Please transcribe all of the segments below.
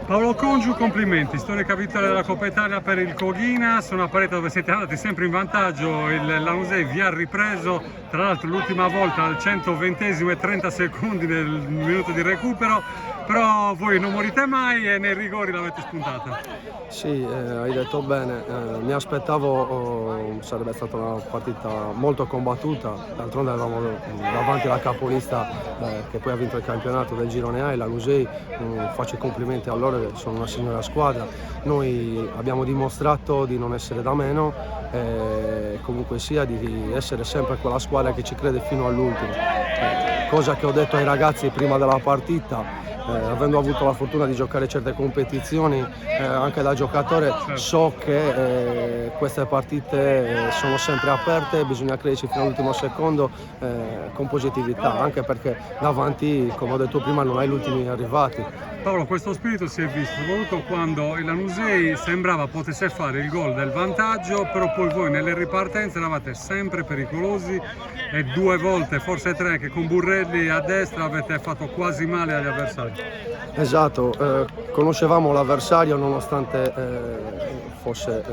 Paolo Congiu, complimenti, storica vittoria della Coppa Italia per il Coghinas, una partita dove siete andati sempre in vantaggio, il Lanusei vi ha ripreso, tra l'altro l'ultima volta al 120esimo e 30 secondi del minuto di recupero, però voi non morite mai e nei rigori l'avete spuntata. Sì, hai detto bene, mi aspettavo sarebbe stata una partita molto combattuta, d'altronde avevamo davanti la capolista che poi ha vinto il campionato del girone A, e la Lanusei, faccio i complimenti a loro, sono una signora squadra. Noi abbiamo dimostrato di non essere da meno, comunque sia di essere sempre quella squadra che ci crede fino all'ultimo, cosa che ho detto ai ragazzi prima della partita. Avendo avuto la fortuna di giocare certe competizioni anche da giocatore, so che queste partite sono sempre aperte, bisogna crederci fino all'ultimo secondo con positività, anche perché davanti, come ho detto prima, non hai gli ultimi arrivati. Paolo, questo spirito si è visto soprattutto quando il Lanusei sembrava potesse fare il gol del vantaggio, però poi voi nelle ripartenze eravate sempre pericolosi e 2 volte, forse 3, che con Burrelli a destra avete fatto quasi male agli avversari. Esatto, conoscevamo l'avversario nonostante fosse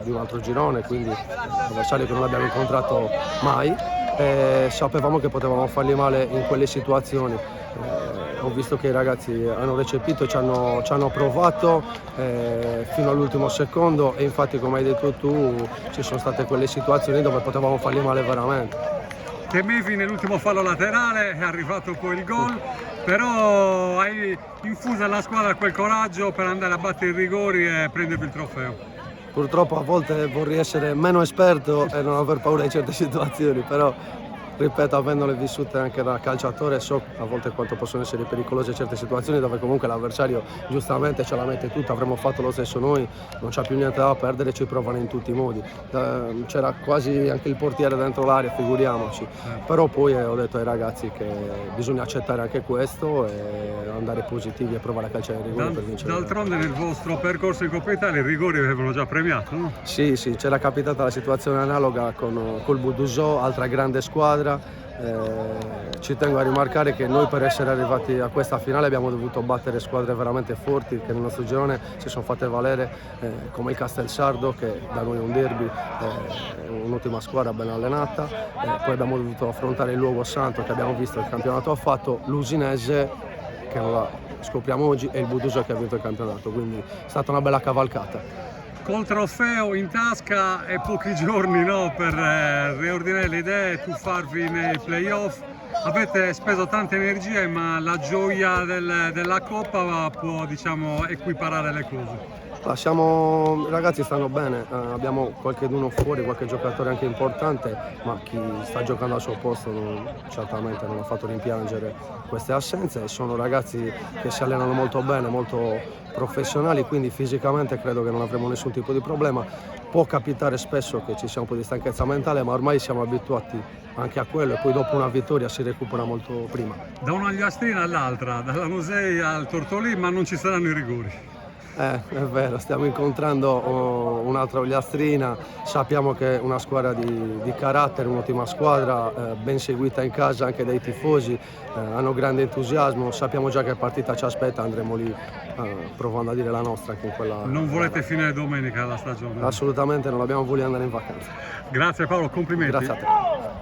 di un altro girone, quindi l'avversario che non abbiamo incontrato mai, e sapevamo che potevamo fargli male in quelle situazioni. Ho visto che i ragazzi hanno recepito, ci hanno provato fino all'ultimo secondo, e infatti, come hai detto tu, ci sono state quelle situazioni dove potevamo fargli male veramente. Temevi nell'ultimo fallo laterale, è arrivato poi il gol, però hai infuso alla squadra quel coraggio per andare a battere i rigori e prendervi il trofeo. Purtroppo a volte vorrei essere meno esperto e non aver paura di certe situazioni, però ripeto, avendole vissute anche da calciatore, so a volte quanto possono essere pericolose certe situazioni dove comunque l'avversario giustamente ce la mette tutta. Avremmo fatto lo stesso noi, non c'è più niente da perdere, ci provano in tutti i modi. C'era quasi anche il portiere dentro l'area, figuriamoci. Però poi ho detto ai ragazzi che bisogna accettare anche questo e andare positivi e provare a calciare i rigori per vincere. D'altronde nel vostro percorso in Coppa Italia i rigori avevano già premiato, no? Sì, c'era capitata la situazione analoga col Budusò, altra grande squadra. Ci tengo a rimarcare che noi, per essere arrivati a questa finale, abbiamo dovuto battere squadre veramente forti che nel nostro girone si sono fatte valere, come il Castelsardo, che da noi è un derby, un'ottima squadra ben allenata. Poi abbiamo dovuto affrontare il Luogo Santo, che abbiamo visto il campionato ha fatto, l'Usinese, che non la scopriamo oggi, e il Budusò, che ha vinto il campionato, quindi è stata una bella cavalcata. Col trofeo in tasca e pochi giorni, no, per riordinare le idee e tuffarvi nei playoff. Avete speso tante energie, ma la gioia della Coppa può, diciamo, equiparare le cose. I ragazzi stanno bene, abbiamo qualcheduno fuori, qualche giocatore anche importante, ma chi sta giocando al suo posto certamente non ha fatto rimpiangere queste assenze. Sono ragazzi che si allenano molto bene, molto professionali, quindi fisicamente credo che non avremo nessun tipo di problema. Può capitare spesso che ci sia un po' di stanchezza mentale, ma ormai siamo abituati anche a quello, e poi dopo una vittoria si recupera molto prima. Da una Gliastrina all'altra, dalla Lanusei al Tortolì, ma non ci saranno i rigori. È vero, stiamo incontrando un'altra Ogliastrina, sappiamo che è una squadra di carattere, un'ottima squadra, ben seguita in casa anche dai tifosi, hanno grande entusiasmo, sappiamo già che partita ci aspetta, andremo lì provando a dire la nostra anche in quella. Non volete finire domenica la stagione? Assolutamente non abbiamo voglia di andare in vacanza. Grazie Paolo, complimenti. Grazie a te.